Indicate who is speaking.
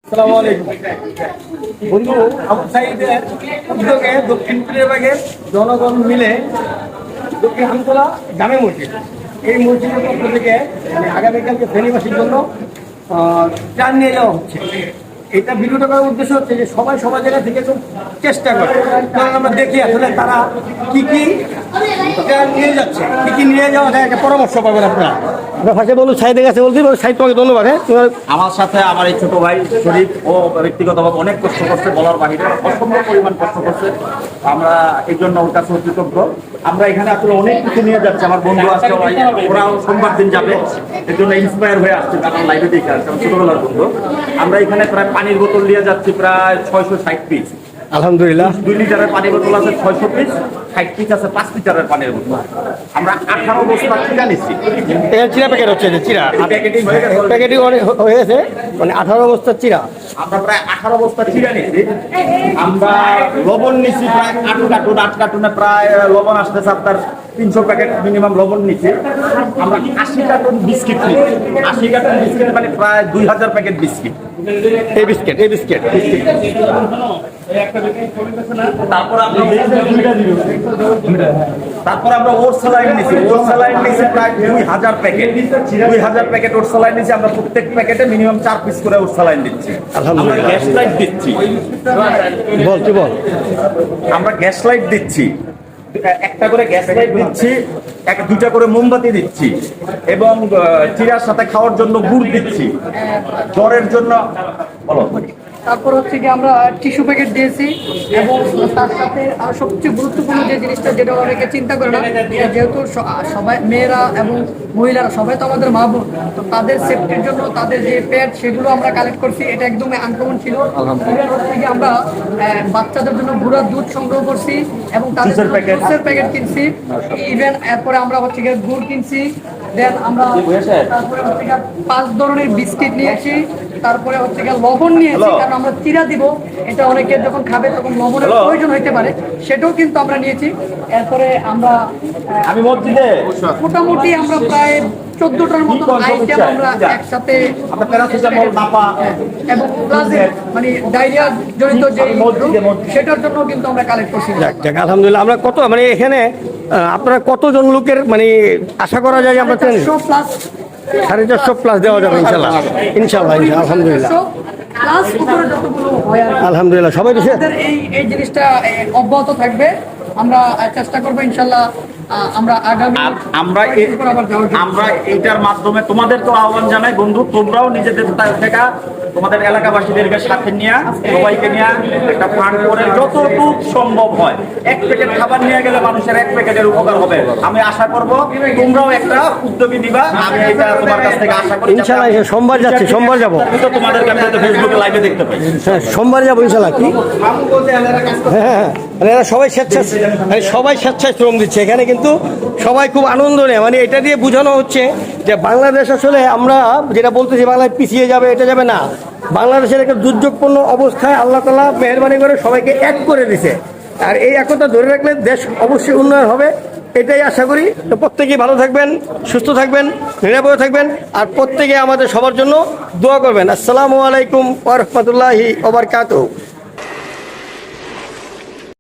Speaker 1: আসসালামু আলাইকুম বন্ধু, আবু সাঈদের উদ্যোগে দক্ষিণ বিভাগের জনগণ মিলে দক্ষিণ আমতলা জামে মসজিদ, এই মসজিদের পক্ষ থেকে আগামীকালকে ফেনীবাসীর জন্য ত্রাণ নিয়ে যাওয়া হচ্ছে। এটা ভিডিওটা করার উদ্দেশ্য হচ্ছে যে সবাই সবার জায়গা থেকে একটু চেষ্টা করে, কারণ আমরা দেখি আসলে তারা কি কি নিয়ে যাচ্ছে, কি কি নিয়ে যাওয়া যায় একটা পরামর্শ পাবেন আপনারা। ফার্স্টে বলুন সাইদের কাছে বলছি, সাইদ তোমাকে ধন্যবাদ। হ্যাঁ,
Speaker 2: আমার সাথে আমার এই ছোট ভাই শরীফ ও ব্যক্তিগতভাবে অনেক কষ্ট করছে, বলার বাহিরে অসম্ভব পরিমাণ কষ্ট করছে। আমরা এই জন্য ওর কাছে কৃতজ্ঞ। আমরা এখানে আসলে অনেক কিছু নিয়ে যাচ্ছি। আমার বন্ধু আজকে ওরাও সোমবার দিন যাবে, এর জন্য ইন্সপায়ার হয়ে আসছে, আমার লাইভে দেখে আসছে, আমার ছোটবেলার বন্ধু। আমরা এখানে প্রায় পানির বোতল নিয়ে যাচ্ছি প্রায় 660 পিস।
Speaker 1: আলহামদুলিল্লাহ।
Speaker 2: 2 লিটারের পানির বোতল আছে 600 পিস, 60 পিস আছে 5 লিটারের পানির বোতল। আমরা 18 বস্তা চিরা নিচ্ছি।
Speaker 1: চিরা প্যাকেট হচ্ছে, চিরা
Speaker 2: প্যাকেটিং হয়ে গেছে,
Speaker 1: প্যাকেটিং হয়ে গেছে, মানে 18 বস্তা চিরা।
Speaker 2: আমরা প্রায় 18 বস্তা চিরা নিচ্ছি। আমরা লবণ নিচ্ছি প্রায় 8 কার্টুনে প্রায় লবণ আসতেছে আপনার 300 প্যাকেট মিনিমাম লবণ নিচ্ছি। আমরা 80 কার্টুন বিস্কিট নিচ্ছি। 80 কার্টুন বিস্কিট মানে প্রায় 2000 প্যাকেট বিস্কিট।
Speaker 1: এই বিস্কিট
Speaker 2: তারপর আমরা ওট স্যালাইন নিচ্ছি। ওট স্যালাইন নিচ্ছি প্রায় 2000 প্যাকেট। 2000 প্যাকেট ওট স্যালাইন নিচ্ছি। আমরা প্রত্যেক প্যাকেটে মিনিমাম 4 পিস করে ওট স্যালাইন দিচ্ছি। আমরা গ্যাস লাইট দিচ্ছি। আমরা গ্যাস লাইট দিচ্ছি, একটা করে গ্যাস লাইট দিচ্ছি, 2টা করে মোমবাতি দিচ্ছি, এবং চিরার সাথে খাওয়ার জন্য গুড় দিচ্ছি। জ্বরের জন্য বলো।
Speaker 3: তারপর হচ্ছে কি আমরা টিস্যু প্যাকেট দিয়েছি, এবং তার সাথে আর সবচেয়ে গুরুত্বপূর্ণ যে জিনিসটা, যেটা অনেকে চিন্তা করে না, যেহেতু সবাই মেয়েরা এবং মহিলারা সবাই তো আমাদের মা বোন, তো তাদের সেফটির জন্য তাদের যে প্যাড সেগুলো আমরা কালেক্ট করছি। এটা একদমই আনকমন ছিল। হচ্ছে কি আমরা বাচ্চাদের জন্য গুঁড়ার দুধ সংগ্রহ করছি, এবং তাদের জুসের প্যাকেট কিনছি। ইভেন এরপরে আমরা হচ্ছে গিয়ে গুড় কিনছি। দেন আমরা তারপরে হচ্ছে গিয়ে 5 ধরনের বিস্কিট নিয়েছি। তারপরে হচ্ছে গিয়ে লবণ নিয়েছি, কারণ আমরা চিরা দিব, এটা অনেকে যখন খাবে তখন লবণের প্রয়োজন হইতে পারে, সেটাও কিন্তু আমরা নিয়েছি। এরপরে আমরা মোটামুটি আমরা প্রায় 14টার মতো আইটেম আমরা একসাথে, এবং মানে ডায়রিয়া জড়িত যে সেটার জন্য কিন্তু আমরা কালেক্ট করছি।
Speaker 1: আলহামদুলিল্লাহ। আমরা কত মানে এখানে আপনারা কতজন লোকের মানে আশা করা যায় যে আমরা 450 প্লাস দেওয়া যাবে ইনশাল্লাহ। আলহামদুলিল্লাহ। আলহামদুলিল্লাহ। সবাই
Speaker 3: এই জিনিসটা অব্যাহত থাকবে। আমরা চেষ্টা করবো ইনশাল্লাহ। আমরা
Speaker 2: এইটার মাধ্যমে তোমাদের তো আহ্বান জানাই বন্ধু, তোমরাও নিজেদের থেকে তোমাদের এলাকাবাসীদেরকে সাথে নিয়ে, সবাইকে নিয়ে একটা ফান্ড করে যতটুকু সম্ভব হয় 1 প্যাকেট খাবার নিয়ে গেলে মানুষের 1 প্যাকেটের উপকার হবে। আমি আশা করব তোমরাও একটা উদ্যোগী নিবা। আমি এটা তোমার কাছ থেকে আশা করি
Speaker 1: ইনশাআল্লাহ। সোমবার যাচ্ছি, সোমবার যাবো।
Speaker 2: তোমাদেরকে আমি ফেসবুকে লাইভে দেখতে পাই।
Speaker 1: সোমবার যাবো ইনশাআল্লাহ। কি হ্যাঁ, এরা সবাই স্বেচ্ছায় শ্রম দিচ্ছে এখানে, কিন্তু সবাই খুব আনন্দ নেয়। মানে এটা দিয়ে বোঝানো হচ্ছে যে বাংলাদেশ আসলে আমরা যেটা বলতেছি বাংলাদেশ পিছিয়ে যাবে, এটা যাবে না। বাংলাদেশের একটা দুর্যোগপূর্ণ অবস্থায় আল্লাহ তাআলা মেহেরবানি করে সবাইকে এক করে দিছে, আর এই একতা ধরে রাখলে দেশ অবশ্যই উন্নয়ন হবে, এটাই আশা করি। তো প্রত্যেকেই ভালো থাকবেন, সুস্থ থাকবেন, নিরাপদে থাকবেন, আর প্রত্যেকে আমাদের সবার জন্য দোয়া করবেন। আসসালামু আলাইকুম ওয়া রাহমাতুল্লাহি ওয়া বারাকাতুহু।